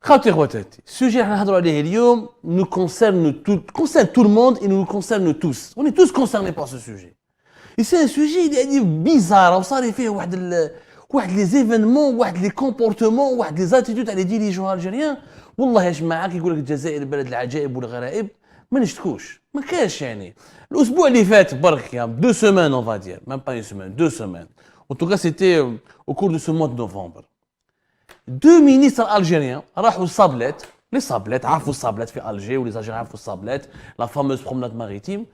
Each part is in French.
خاوتي خواتاتي السوجي اللي راح نهضروا عليه اليوم nous concerne tout le monde et nous concerne tous. On est tous concernés par ce sujet. Et c'est un sujet يعني bizarre وصار فيه واحد les événements واحد les comportements واحد les attitudes على les dirigeants algériens. والله يا جماعه كيقول لك الجزائر بلد العجائب والغرائب ما نشتكوش ما كاش يعني. الاسبوع اللي فات برك يا 2 semaines on va dire même pas une semaine 2 semaines. En tout cas c'était au cours de ce mois de novembre. 2 ministres algériens راحوا الصابلات les sablettes عرفوا الصابلات في Alger ou les Algériens عرفوا الصابلات la fameuse promenade maritime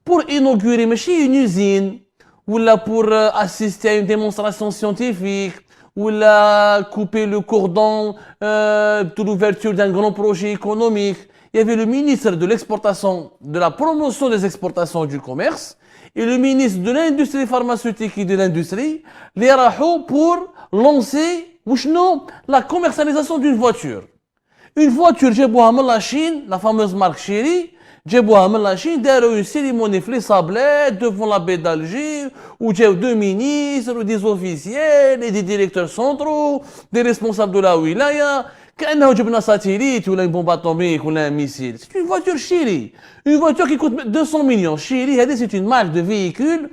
pour inaugurer ماشي une usine ou là pour assister à une démonstration scientifique ou là couper le cordon de l'ouverture d'un grand projet économique. Il y avait le ministre de l'exportation, de la promotion des exportations du commerce et le ministre de l'industrie pharmaceutique et de l'industrie les راحوا pour lancer la commercialisation d'une voiture. Une voiture, جابوها من la Chine, la fameuse marque Chery, جابوها من la Chine, داروا une cérémonie في les sablettes devant la baie d'Alger, où جاو 2 ministres, des officiels, et des directeurs centraux, des responsables de la wilaya, كأنه جبنا satellite ou une bombe atomique ou un missile. C'est une voiture Chery, une voiture qui coûte 200 millions. Chery, c'est une marque de véhicule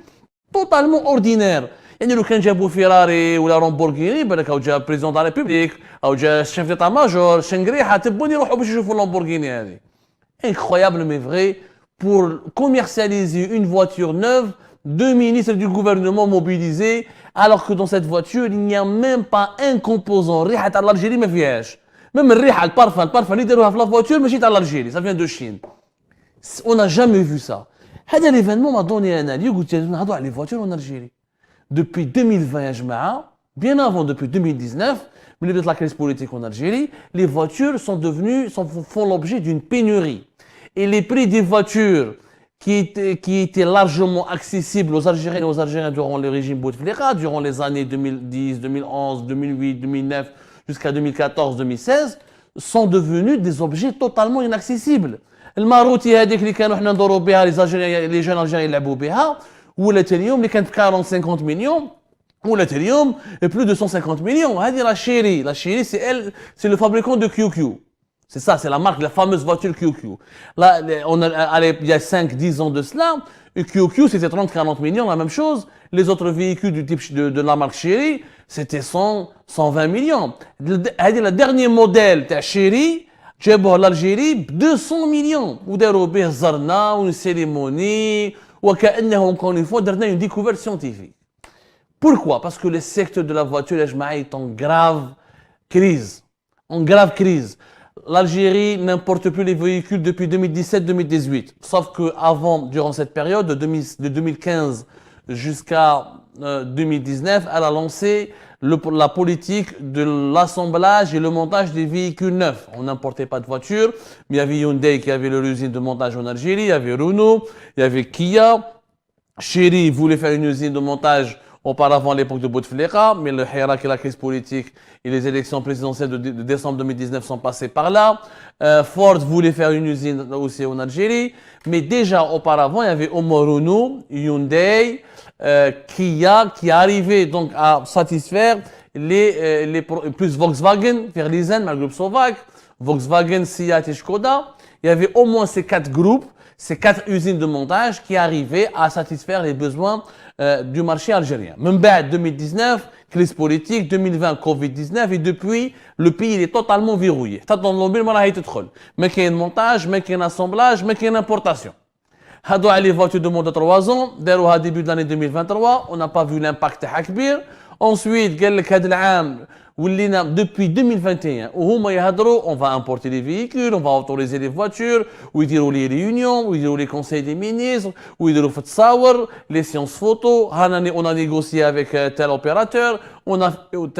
totalement ordinaire. يعني لو كان جابوا فيراري ولا لامبورغيني بالك او جا بريزون دو لا ريبوبليك او جا شيف ديتا ماجور شنقريحه تبون يروحوا باش يشوفوا اللامبورغيني هذه. Incroyable mais vrai, pour commercialiser une voiture neuve, 2 ministres du gouvernement mobilisés, alors que dans cette voiture il n'y a même pas un composant. ريحه تاع الجيري ما فيهاش. Même الريحه البارفان اللي داروها في لا فواتور ماشي تاع الجيري, ça vient de Chine. On n'a jamais vu ça. هذا l'événement m'a donné un allié قلت نهضروا على les voitures en Algérie. Depuis 2020 يا جماعة, bien avant depuis 2019, milieu de la crise politique en Algérie, les voitures font l'objet d'une pénurie. Et les prix des voitures qui étaient largement accessibles aux Algériens et aux Algériens durant le régime Bouteflika, durant les années 2010, 2011, 2008, 2009 jusqu'à 2014, 2016, sont devenus des objets totalement inaccessibles. الماروتي هذيك اللي كانوا حنا ندوروا بها les jeunes Algériens يلعبوا بها ولات اليوم اللي كانت 40-50 مليون ولات اليوم plus de 150 millions. هذه la Chery c'est le fabricant de QQ. C'est ça, c'est la marque, la fameuse voiture QQ. Là, il y a 5-10 ans de cela, QQ c'était 30-40 millions, la même chose. Les autres véhicules du type de la marque Chery, c'était 100-120 millions. Le dernier modèle de Chery, جابوه l'Algérie 200 millions. وداروا به زرنا une cérémonie. وكأنه encore une fois درنا une découverte scientifique. Pourquoi? Parce que le secteur de la voiture est en grave crise. L'Algérie n'importe plus les véhicules depuis 2017-2018. Sauf que avant, durant cette période de 2015 jusqu'à 2019, elle a lancé la politique de l'assemblage et le montage des véhicules neufs. On n'importait pas de voitures, mais il y avait Hyundai qui avait leur usine de montage en Algérie, il y avait Renault, il y avait Kia. Chery voulait faire une usine de montage auparavant à l'époque de Bouteflika, mais le Hirak et la crise politique et les élections présidentielles de décembre 2019 sont passées par là. Ford voulait faire une usine aussi en Algérie, mais déjà auparavant il y avait au moins Renault, Hyundai, Kia qui arrivait donc à satisfaire les plus Volkswagen, Verlisen, le groupe slovaque, Volkswagen, Seat et Skoda. Il y avait au moins ces 4 groupes, ces 4 usines de montage qui arrivaient à satisfaire les besoins du marché algérien. Même بعد 2019, crise politique, 2020, Covid-19 et depuis, le pays il est totalement verrouillé. حتى الطوموبيل ما راهي تدخل. ما كاين montage, ما كاين assemblage, ما كاين importation. هادو على les voitures de moins de 3 ans, داروها début de l'année 2023, on n'a pas vu l'impact تاعها كبير. Ensuite, قال لك هذا العام ولينا depuis 2021 وهما يهضروا on va importer les véhicules, on va autoriser les voitures, ويديروا les réunions, ويديروا les conseils des ministres, ويديروا في التصاور, les séances photo. On a négocié avec tel opérateur, on a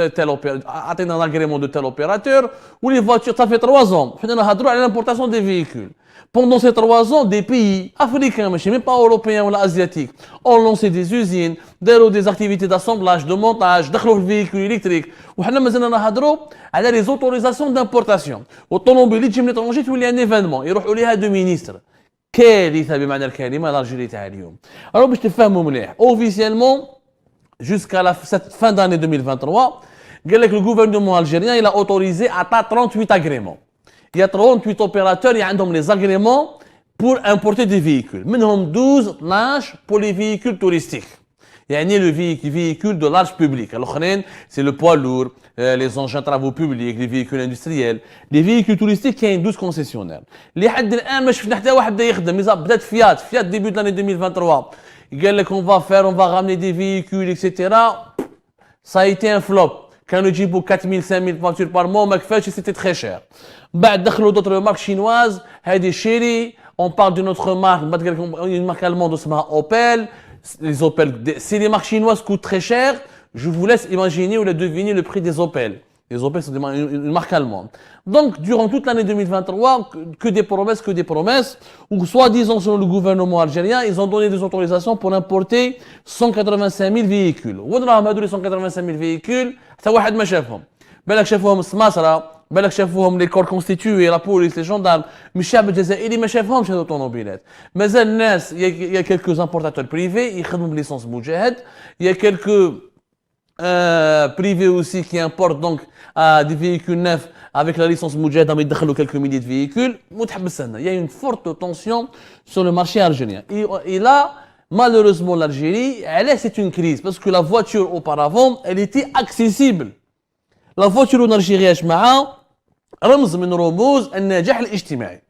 tel opérateur, عطينا l'agrément de tel opérateur, ou les voitures, ça fait 3 ans. حنا نهضروا على l'importation des véhicules. Pendant ces 3 ans, des pays africains, même pas européens ou asiatiques, ont lancé des usines, des activités d'assemblage, de montage, دخلوا في الفيكول électrique. وحنا مازلنا نهضروا على les autorisations d'importation. والطوموبيل اللي تجي من l'étranger تولي un événement. يروحوا ليها 2 ministres. كارثة بمعنى الكلمة الألجيري تاع اليوم. Alors باش تفهموا مليح. Officiellement, jusqu'à cette fin d'année 2023, Le gouvernement algérien il a autorisé à 38 agréments. Il y a 38 opérateurs qui ont les agréments pour importer des véhicules. Minimum 12 pour les véhicules touristiques. Il y a le véhicule de large public. C'est le poids lourd, les engins de travaux publics, les véhicules industriels. Les véhicules touristiques, il y a 12 concessionnaires. Les Fiat début de l'année 2023. On va ramener des véhicules, etc. Ça a été un flop. Quand on dit pour 4000, 5000 voitures par mois, c'était très cher. D'autres marques chinoises, on parle d'une autre marque, une marque allemande, Opel. Les Opel, si les marques chinoises coûtent très cher, je vous laisse imaginer ou deviner le prix des Opel. Les Opel, c'est une marque allemande. Donc, durant toute l'année 2023, que des promesses, ou soi-disant selon le gouvernement algérien, ils ont donné des autorisations pour importer 185 000 véhicules. Où est-ce les 185 000 véhicules? C'est un ma chefهم. بالك شافوهم السماسرة، بالك شافوهم les corps constitués, la police, les gendarmes. Mais الشعب الجزائري ما شافهمش هذو الطوموبيلات. مازال الناس il y a quelques importateurs privés يخدموا بليسونس مجاهد. Il y a quelques privés aussi qui importent donc des véhicules neufs avec la licence مجاهد mais يدخلوا quelques milliers de véhicules. Il y a une forte tension sur le marché algérien. Et là, malheureusement l'Algérie, c'est une crise parce que la voiture auparavant, elle était accessible. La voiture en Algérie est رمز من رموز النجاح الاجتماعي.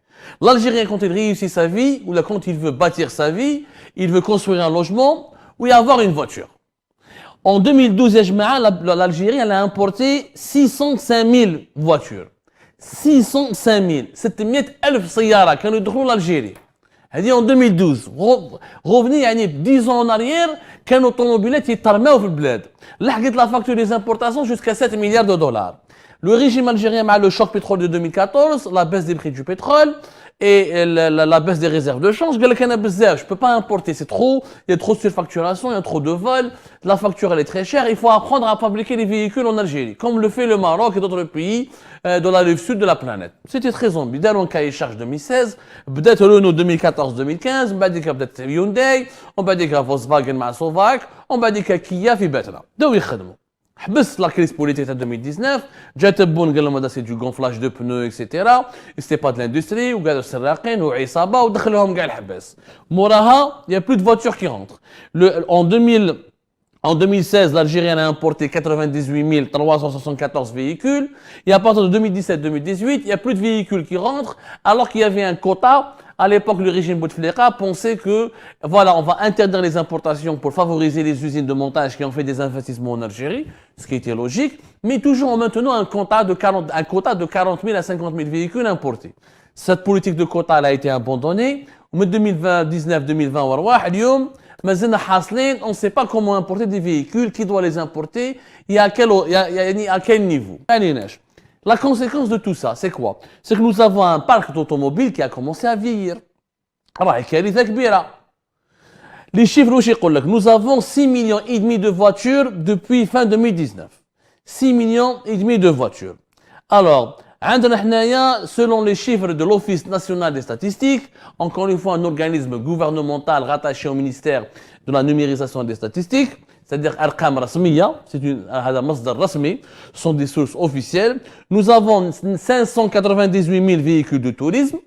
L'Algérien quand il réussit sa vie ou quand il veut bâtir sa vie, il veut construire un logement ou y avoir une voiture. En 2012, l'Algérie elle a importé 605 000 voitures. 605 000. 700 000 سيارة كانوا يدخلوا l'Algérie. هذه en 2012. Revenez يعني 10 ans en arrière, كانوا الطوموبيلات يترماو في البلاد. لحقت la facture des importations jusqu'à 7 milliards de dollars. Le régime algérien a le choc pétrole de 2014, la baisse des prix du pétrole et la baisse des réserves de change. Je ne peux pas importer, c'est trop, il y a trop de surfacturation, il y a trop de vols, la facture elle est très chère, il faut apprendre à fabriquer les véhicules en Algérie, comme le fait le Maroc et d'autres pays de la rive sud de la planète. C'était très ambigu. On a cahier charge 2016, peut-être Renault 2014-2015, on va dire peut-être Hyundai, on va dire Volkswagen مع Sovac, on va dire Kia في بيتنا. دو يخدموا. حبس la crise politique de 2019 جات بون قال لهم هذا سي du gonflage de pneus etc. c'était pas de l'industrie وقالوا السراقين وعصابه ودخلوهم كاع الحبس. موراها il y a plus de voitures qui rentrent. En 2016, l'Algérie a importé 98 374 véhicules. Et à partir de 2017-2018, il n'y a plus de véhicules qui rentrent, alors qu'il y avait un quota. À l'époque, le régime Bouteflika pensait que, voilà, on va interdire les importations pour favoriser les usines de montage qui ont fait des investissements en Algérie, ce qui était logique, mais toujours en maintenant un quota de 40 000 à 50 000 véhicules importés. Cette politique de quota elle a été abandonnée. En 2019-2020, on ne sait pas comment importer des véhicules, qui doit les importer, et à quel niveau. La conséquence de tout ça, c'est quoi? C'est que nous avons un parc d'automobiles qui a commencé à vieillir. Les chiffres, nous avons 6,5 millions de voitures depuis fin 2019. 6,5 millions de voitures. Alors, selon les chiffres de l'Office national des statistiques, encore une fois un organisme gouvernemental rattaché au ministère de la numérisation des statistiques, c'est-à-dire Arqam Rasmiya, sont des sources officielles. Nous avons 598 000 véhicules de tourisme,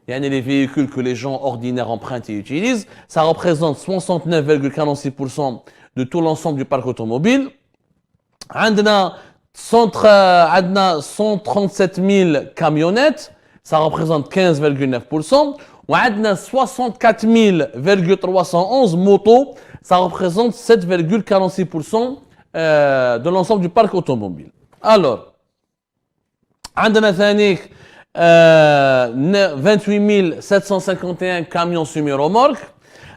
les véhicules que les gens ordinaires empruntent et utilisent. Ça représente 69,46% de tout l'ensemble du parc automobile. عندنا 137 000 camionnettes, ça représente 15,9%. On a 64 311 motos, ça représente 7,46% de l'ensemble du parc automobile. Alors, عندنا ثاني 28 751 camions semi-remorques,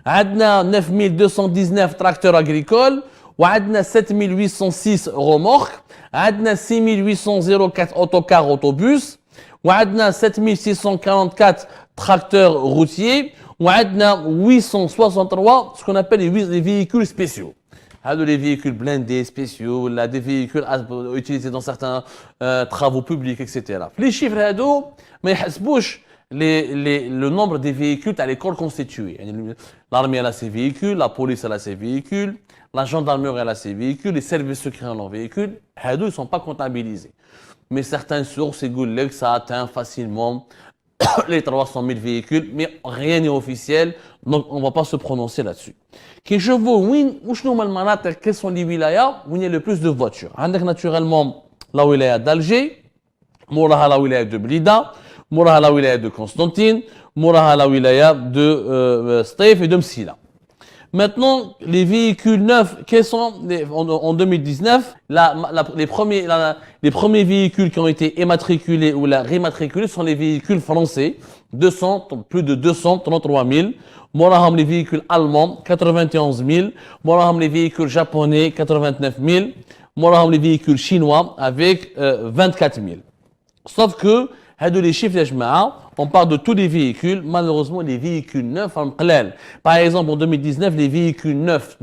عندنا 9 219 tracteurs agricoles, وعندنا 7 806 remorques, عندنا 6 804 autocars autobus, وعندنا 7 644 tracteurs routiers, وعندنا 863 ce qu'on appelle les véhicules spéciaux. Les véhicules blindés spéciaux, des véhicules utilisés dans certains travaux publics, etc. Les chiffres هادو ما يحسبوش le nombre des véhicules à l'école constitués. L'armée elle a ses véhicules, la police elle a ses véhicules, la gendarmerie elle a ses véhicules, les services secrets ont leurs véhicules. Ils ne sont pas comptabilisés. Mais certaines sources disent que ça atteint facilement les 300 000 véhicules, mais rien n'est officiel, donc on ne va pas se prononcer là-dessus. Quels sont les wilayas où il y a le plus de voitures? Naturellement, la wilaya d'Alger, la wilaya de Blida, la wilaya de Constantine, la wilaya de Staïf et de Msila. Maintenant, les véhicules neufs, quels sont en 2019, les premiers véhicules qui ont été immatriculés ou rématriculés sont les véhicules français, plus de 233 000. Moraham les véhicules allemands, 91 000. Moraham les véhicules japonais, 89 000. Moraham les véhicules chinois avec 24 000. Sauf que, les chiffres, on parle de tous les véhicules. Malheureusement, les véhicules neufs, par exemple, en 2019, les véhicules neufs,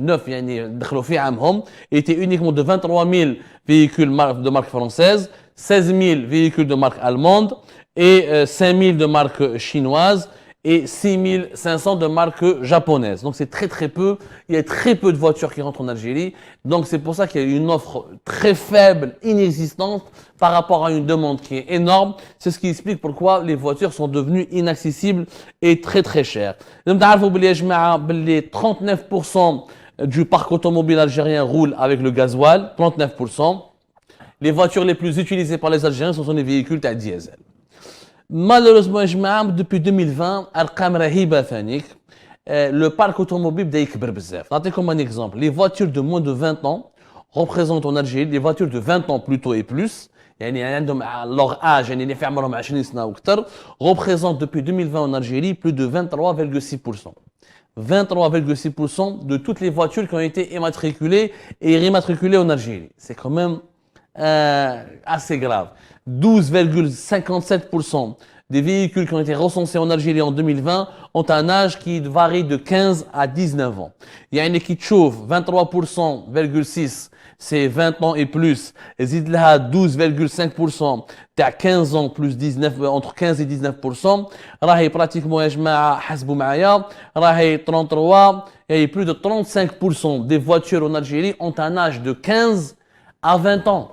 étaient uniquement de 23 000 véhicules de marque française, 16 000 véhicules de marque allemande et 5 000 de marque chinoise et 6 500 de marque japonaise. Donc c'est très très peu. Il y a très peu de voitures qui rentrent en Algérie. Donc c'est pour ça qu'il y a une offre très faible, inexistante par rapport à une demande qui est énorme. C'est ce qui explique pourquoi les voitures sont devenues inaccessibles et très très chères. Les 39% du parc automobile algérien roule avec le gasoil, 39%. Les voitures les plus utilisées par les Algériens ce sont les véhicules à diesel. Malheureusement, depuis 2020, le parc automobile بدا يكبر بزاف. Comme un exemple, les voitures de moins de 20 ans représentent en Algérie les voitures de 20 ans plutôt et plus. Leur âge, représentent depuis 2020 en Algérie plus de 23,6%. 23,6% de toutes les voitures qui ont été immatriculées et rématriculées en Algérie. C'est quand même assez grave. 12,57% des véhicules qui ont été recensés en Algérie en 2020 ont un âge qui varie de 15 à 19 ans. Il y a une qui chauffe 23,6%, c'est 20 ans et plus. Et 12,5%, t'as 15 ans plus 19, entre 15 et 19%. Rahi pratiquement, il y a 33, et plus de 35% des voitures en Algérie ont un âge de 15 à 20 ans.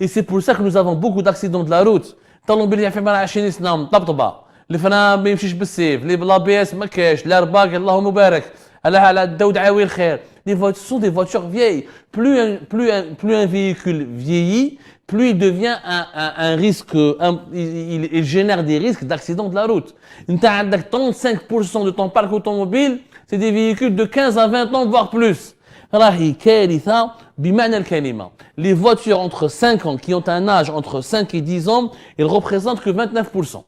Et c'est pour ça que nous avons beaucoup d'accidents de la route. Les freins ما يمشيش بالسيف لي بلا بي اس ما كاش الارباك اللهم بارك على الدود عاوي الخير. Les voitures sont des voitures vieilles. Plus un véhicule vieillit, plus il devient un risque, il génère des risques d'accident de la route. 35% de ton parc automobile, c'est des véhicules de 15 à 20 ans, voire plus. Les voitures entre 5 ans, qui ont un âge entre 5 et 10 ans, ils représentent que 29%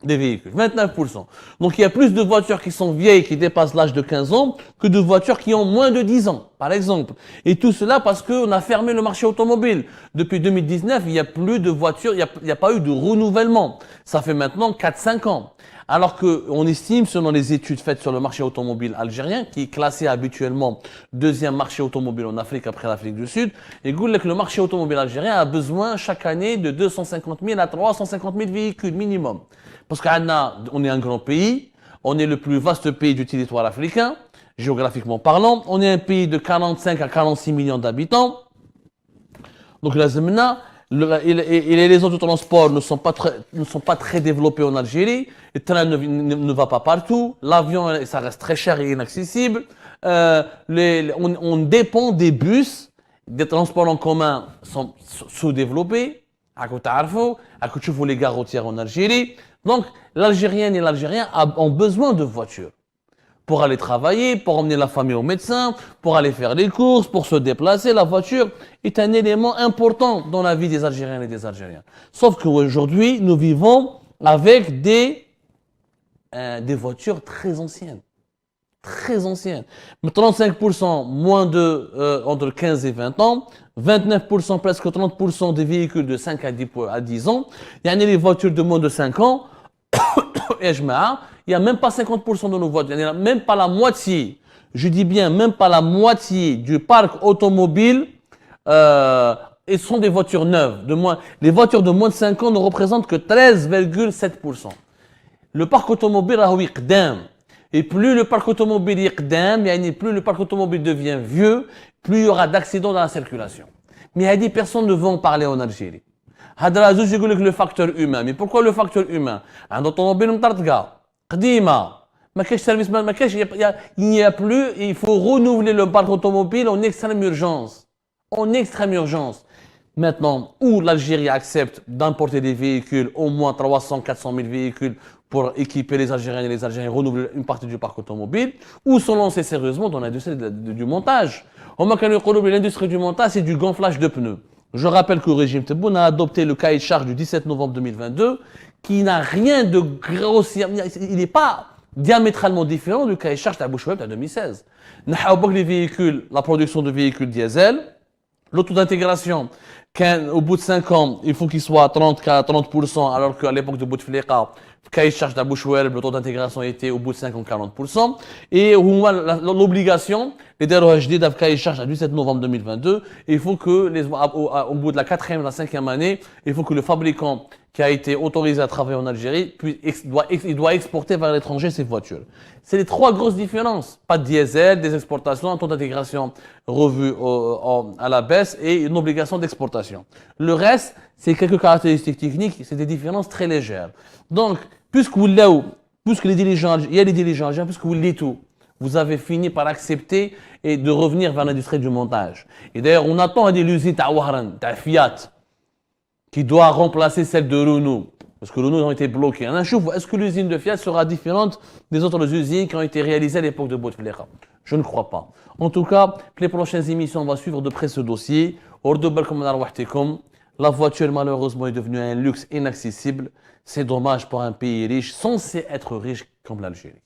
des véhicules. 29%. Donc il y a plus de voitures qui sont vieilles, qui dépassent l'âge de 15 ans, que de voitures qui ont moins de 10 ans, par exemple. Et tout cela parce qu'on a fermé le marché automobile. Depuis 2019, il n'y a plus de voitures, il n'y a pas eu de renouvellement. Ça fait maintenant 4-5 ans. Alors qu'on estime, selon les études faites sur le marché automobile algérien, qui est classé habituellement deuxième marché automobile en Afrique après l'Afrique du Sud, et que le marché automobile algérien a besoin chaque année de 250 000 à 350 000 véhicules minimum. Parce qu'on est un grand pays, on est le plus vaste pays du territoire africain, géographiquement parlant, on est un pays de 45 à 46 millions d'habitants. Donc la Zemna, et les autres transports ne sont pas très développés en Algérie. Le train ne va pas partout. L'avion, ça reste très cher et inaccessible. On dépend des bus. Des transports en commun sont sous-développés. À côté de les gares routières en Algérie. Donc, l'Algérienne et l'Algérien ont besoin de voitures. Pour aller travailler, pour emmener la famille au médecin, pour aller faire les courses, pour se déplacer, la voiture est un élément important dans la vie des Algériennes et des Algériens. Sauf qu'aujourd'hui, nous vivons avec des voitures très anciennes. Très anciennes. Mais 35% moins entre 15 et 20 ans, 29%, presque 30% des véhicules de 5 à 10 ans. Il y a les voitures de moins de 5 ans. Et il n'y a même pas 50% de nos voitures, il n'y a même pas la moitié, je dis bien même pas la moitié du parc automobile et ce sont des voitures neuves. Les voitures de moins de 5 ans ne représentent que 13,7%. Le parc automobile راهو يقدام. Et plus le parc automobile يقدام, يعني plus le parc automobile devient vieux, plus il y aura d'accidents dans la circulation. Mais des personnes ne vont parler en Algérie. هذا زوج يقول لك le facteur humain. Mais pourquoi le facteur humain? Un automobile مطرطقة قديمة. ما كاينش service, ما كاينش, il n'y a plus, il faut renouveler le parc automobile en extrême urgence. En extrême urgence. Maintenant, où l'Algérie accepte d'importer des véhicules, au moins 300-400 000 véhicules pour équiper les Algériens et les Algériens, renouveler une partie du parc automobile, ou se lancer sérieusement dans l'industrie du montage. L'industrie du montage, c'est du gonflage de pneus. Je rappelle que le régime Tebboune a adopté le cahier de charge du 17 novembre 2022, qui n'a rien de grossier, il n'est pas diamétralement différent du cahier de charge de Bouchoueb de 2016. Les véhicules, la production de véhicules diesel, le taux d'intégration, au bout de 5 ans, il faut qu'il soit 30%, alors qu'à l'époque de Bouteflika, le cahier de charge d'Abouchouel, le taux d'intégration était au bout de 5 ans 40%. Et l'obligation, les dérogations le cahier de charge du 17 novembre 2022, il faut que, au bout de la 4e et la 5e année, il faut que le fabricant qui a été autorisé à travailler en Algérie, il doit exporter vers l'étranger ses voitures. C'est les 3 grosses différences. Pas de diesel, des exportations, un taux d'intégration revu à la baisse et une obligation d'exportation. Le reste, c'est quelques caractéristiques techniques, c'est des différences très légères. Donc, puisque les dirigeants, il y a les dirigeants, puisque vous l'êtes tout, vous avez fini par accepter et de revenir vers l'industrie du montage. Et d'ailleurs, on attend à l'usine de Wahran, de Fiat, qui doit remplacer celle de Renault. Parce que Renault ont été bloqués. Est-ce que l'usine de Fiat sera différente des autres usines qui ont été réalisées à l'époque de Bouteflika? Je ne crois pas. En tout cas, les prochaines émissions, on va suivre de près ce dossier. La voiture, malheureusement, est devenue un luxe inaccessible. C'est dommage pour un pays riche, censé être riche comme l'Algérie.